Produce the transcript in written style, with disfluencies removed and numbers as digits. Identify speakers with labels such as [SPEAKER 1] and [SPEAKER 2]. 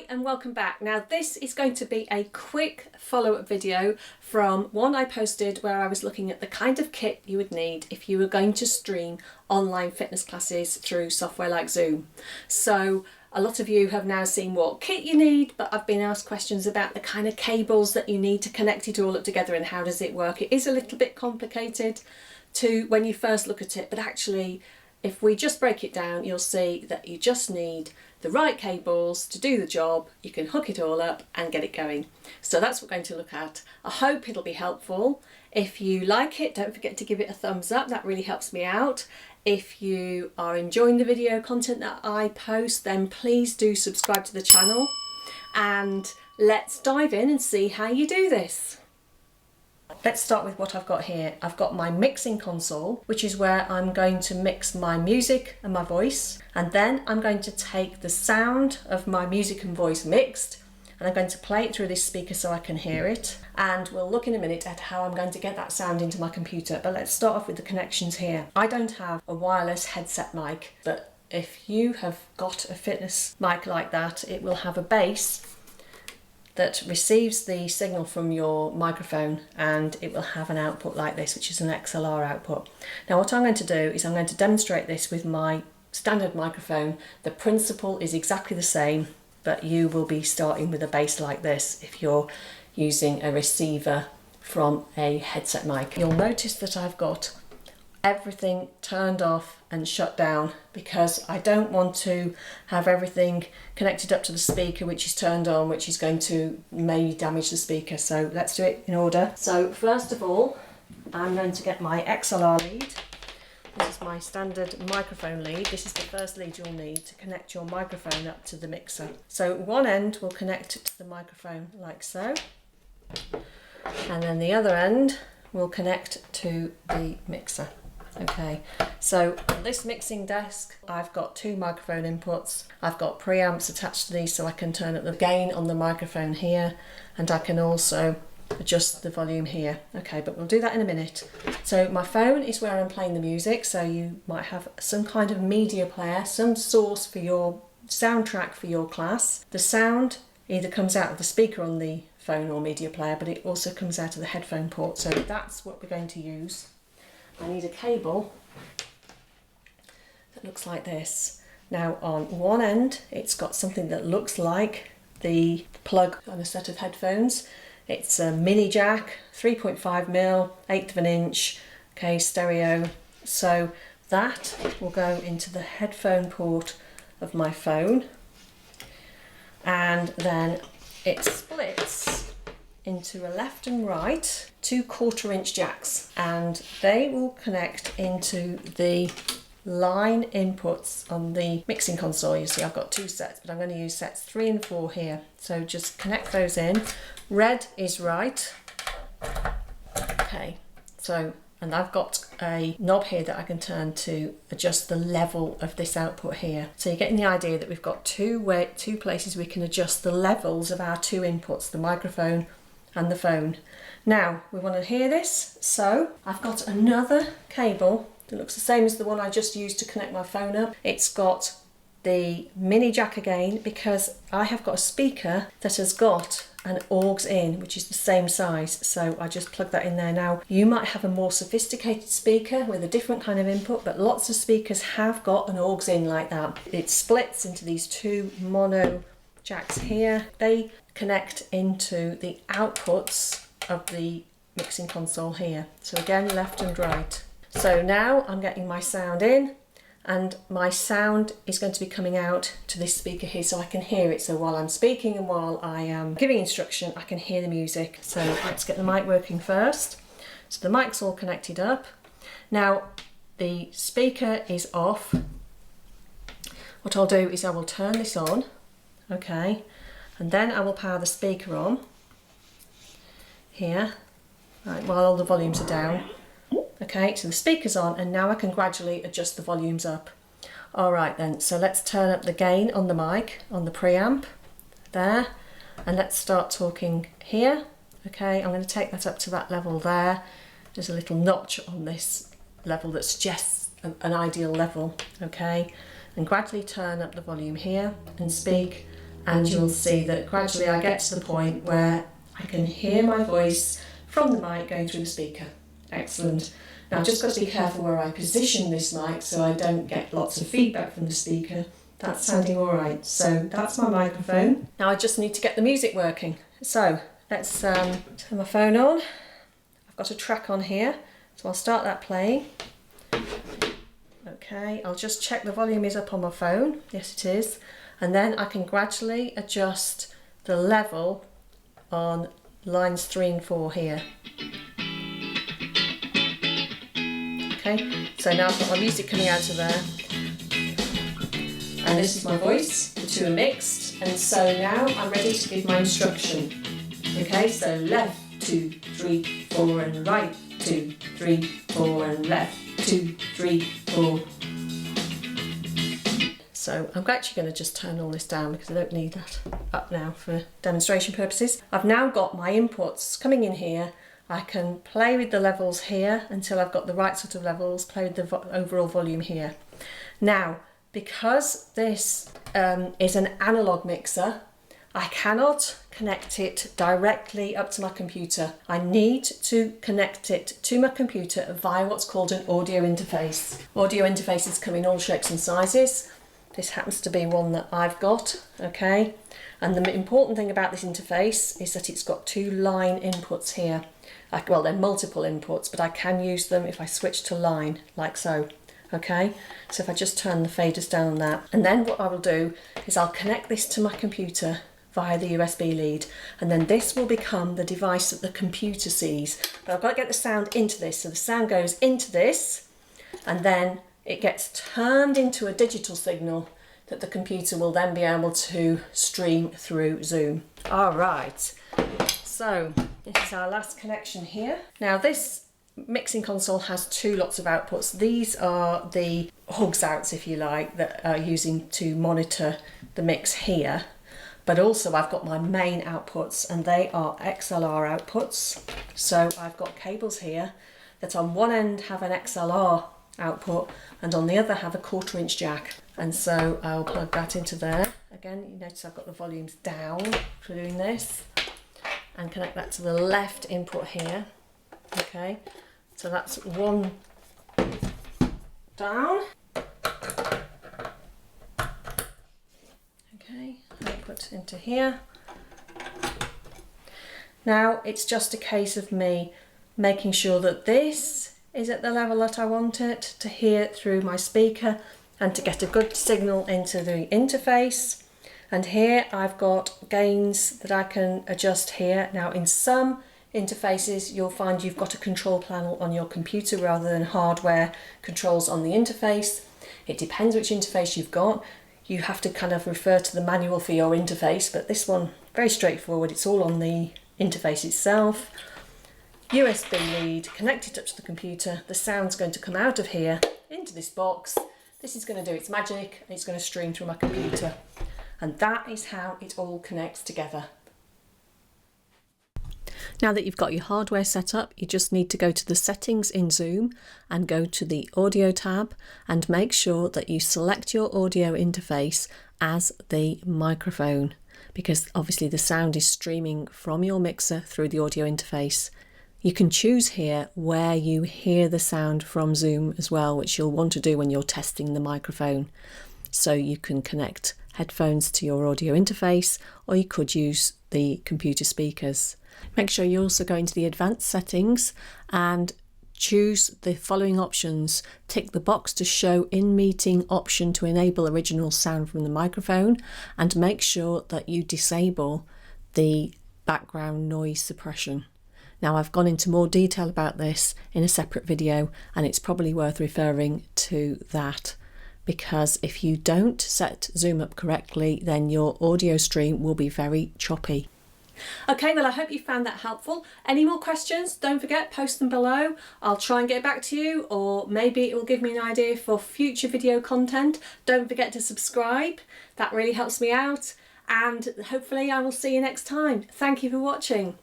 [SPEAKER 1] and welcome back. Now this is going to be a quick follow-up video from one I posted where I was looking at the kind of kit you would need if you were going to stream online fitness classes through software like Zoom. So a lot of you have now seen what kit you need, but I've been asked questions about the kind of cables that you need to connect it all up together and how does it work. It is a little bit complicated when you first look at it, but actually if we just break it down, you'll see that you just need the right cables to do the job. You can hook it all up and get it going. So that's what we're going to look at. I hope it'll be helpful. If you like it, don't forget to give it a thumbs up. That really helps me out. If you are enjoying the video content that I post, then please do subscribe to the channel. And let's dive in and see how you do this. Let's start with what I've got here. I've got my mixing console, which is where I'm going to mix my music and my voice. And then I'm going to take the sound of my music and voice mixed, and I'm going to play it through this speaker so I can hear it. And we'll look in a minute at how I'm going to get that sound into my computer. But let's start off with the connections here. I don't have a wireless headset mic, but if you have got a fitness mic like that, it will have a base that receives the signal from your microphone, and it will have an output like this, which is an XLR output. Now what I'm going to do is I'm going to demonstrate this with my standard microphone. The principle is exactly the same, but you will be starting with a base like this if you're using a receiver from a headset mic. You'll notice that I've got everything turned off and shut down because I don't want to have everything connected up to the speaker which is turned on, which is going to maybe damage the speaker. So let's do it in order. So first of all, I'm going to get my XLR lead. This is my standard microphone lead. This is the first lead you'll need to connect your microphone up to the mixer. So one end will connect to the microphone like so, and then the other end will connect to the mixer. Okay, so on this mixing desk, I've got two microphone inputs. I've got preamps attached to these so I can turn up the gain on the microphone here, and I can also adjust the volume here. Okay, but we'll do that in a minute. So my phone is where I'm playing the music, so you might have some kind of media player, some source for your soundtrack for your class. The sound either comes out of the speaker on the phone or media player, but it also comes out of the headphone port, so that's what we're going to use. I need a cable that looks like this. Now on one end it's got something that looks like the plug on a set of headphones. It's a mini jack, 3.5mm, 1/8 of an inch, okay, stereo. So that will go into the headphone port of my phone, and then it splits into a left and right 2 1/4 inch jacks, and they will connect into the line inputs on the mixing console. You see I've got 2 sets, but I'm going to use sets 3 and 4 here. So just connect those in. Red is right. Okay, so, and I've got a knob here that I can turn to adjust the level of this output here. So you're getting the idea that we've got two places we can adjust the levels of our 2 inputs, the microphone and the phone. Now we want to hear this, so I've got another cable that looks the same as the one I just used to connect my phone up. It's got the mini jack again because I have got a speaker that has got an aux in, which is the same size, so I just plug that in there. Now you might have a more sophisticated speaker with a different kind of input, but lots of speakers have got an aux in like that. It splits into these 2 mono jacks here. They connect into the outputs of the mixing console here. So again, left and right. So now I'm getting my sound in, and my sound is going to be coming out to this speaker here so I can hear it. So while I'm speaking and while I am giving instruction, I can hear the music. So let's get the mic working first. So the mic's all connected up. Now the speaker is off. What I'll do is I will turn this on, okay, and then I will power the speaker on here, right, while all the volumes are down. Okay, so the speaker's on, and now I can gradually adjust the volumes up. All right then, so let's turn up the gain on the mic, on the preamp, there, and let's start talking here. Okay, I'm going to take that up to that level there. There's a little notch on this level that suggests an ideal level, okay, and gradually turn up the volume here and speak and you'll see that gradually I get to the point where I can hear my voice from the mic going through the speaker. Excellent. Now I've just got to be careful where I position this mic so I don't get lots of feedback from the speaker. That's sounding all right. So that's my microphone. Now I just need to get the music working. So let's turn my phone on. I've got a track on here, so I'll start that playing. Okay, I'll just check the volume is up on my phone. Yes, it is. And then I can gradually adjust the level on lines 3 and 4 here. Okay, so now I've got my music coming out of there. And this is my voice, the two are mixed. And so now I'm ready to give my instruction. Okay, so left, 2, 3, 4 and right, 2, 3, 4 and left, 2, 3, 4. So I'm actually going to just turn all this down because I don't need that up now for demonstration purposes. I've now got my inputs coming in here. I can play with the levels here until I've got the right sort of levels, play with the overall volume here. Now, because this is an analog mixer, I cannot connect it directly up to my computer. I need to connect it to my computer via what's called an audio interface. Audio interfaces come in all shapes and sizes. This happens to be one that I've got, okay? And the important thing about this interface is that it's got 2 line inputs here. Well, they're multiple inputs, but I can use them if I switch to line, like so, okay? So if I just turn the faders down on that, and then what I will do is I'll connect this to my computer via the USB lead, and then this will become the device that the computer sees. But I've got to get the sound into this, so the sound goes into this, and then it gets turned into a digital signal that the computer will then be able to stream through Zoom. All right, so this is our last connection here. Now this mixing console has 2 lots of outputs. These are the hugs outs, if you like, that are using to monitor the mix here. But also I've got my main outputs, and they are XLR outputs. So I've got cables here that on one end have an XLR output and on the other have a 1/4 inch jack, and so I'll plug that into there. Again, you notice I've got the volumes down for doing this, and connect that to the left input here. Okay, so that's 1 down. Okay, output into here. Now it's just a case of me making sure that this is at the level that I want it to hear through my speaker and to get a good signal into the interface. And here I've got gains that I can adjust here. Now in some interfaces you'll find you've got a control panel on your computer rather than hardware controls on the interface. It depends which interface you've got. You have to kind of refer to the manual for your interface, but this one, very straightforward, it's all on the interface itself. USB lead, connect it up to the computer. The sound's going to come out of here into this box. This is going to do its magic, and it's going to stream through my computer. And that is how it all connects together. Now that you've got your hardware set up, you just need to go to the settings in Zoom and go to the audio tab and make sure that you select your audio interface as the microphone, because obviously the sound is streaming from your mixer through the audio interface. You can choose here where you hear the sound from Zoom as well, which you'll want to do when you're testing the microphone. So you can connect headphones to your audio interface, or you could use the computer speakers. Make sure you also go into the advanced settings and choose the following options. Tick the box to show in meeting option to enable original sound from the microphone, and make sure that you disable the background noise suppression. Now I've gone into more detail about this in a separate video, and it's probably worth referring to that, because if you don't set Zoom up correctly, then your audio stream will be very choppy. Okay, well I hope you found that helpful. Any more questions, don't forget, post them below. I'll try and get back to you, or maybe it will give me an idea for future video content. Don't forget to subscribe, that really helps me out, and hopefully I will see you next time. Thank you for watching.